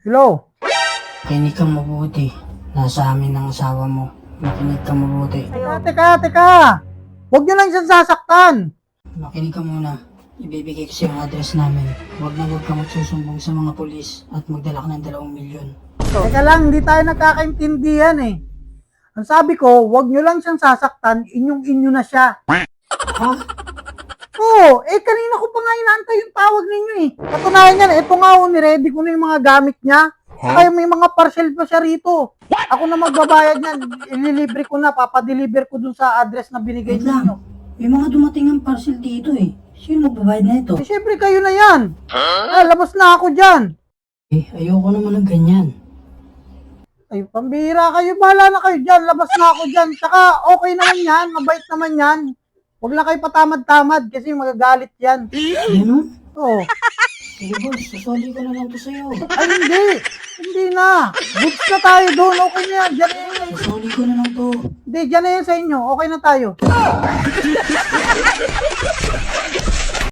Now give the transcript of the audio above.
Hello? Makinig ka mabuti. Nasa amin ang asawa mo. Makinig ka mabuti. Teka. Huwag niyo lang siyang sasaktan. Makinig ka muna. Ibibigay ko sa yung address namin. Huwag na huwag ka magsusumbong sa mga polis at magdala ka ng 2 milyon. Teka lang, hindi tayo nagkakaintindihan eh. Ang sabi ko, huwag niyo lang siyang sasaktan, inyong-inyo na siya. Ha? Oo, kanina ko pa nga inaantay yung tawag ninyo eh. Katunayan yan, eto nga niready ko na yung mga gamit niya. Kaya may mga parcel pa siya rito. Ako na magbabayad niyan, ililibre ko na, papadeliver ko dun sa address na binigay Wait lang. ninyo. May mga dumating ang parcel dito eh. Sino magbabayad na ito? Siyempre kayo na yan. Labas na ako dyan. Ayoko naman ng ganyan. Ay, pambihira kayo, bahala na kayo dyan, labas na ako dyan. Tsaka okay naman yan, mabait naman yan. Huwag lang kayo patamad-tamad kasi magagalit yan. Ganun? Oo. Sige boss, susoli ko na lang to sa'yo. Ay, hindi na. Goods na tayo doon, okay na yan. Dyan na yan. Susoli ko na lang to. Hindi, dyan na yan sa inyo, okay na tayo.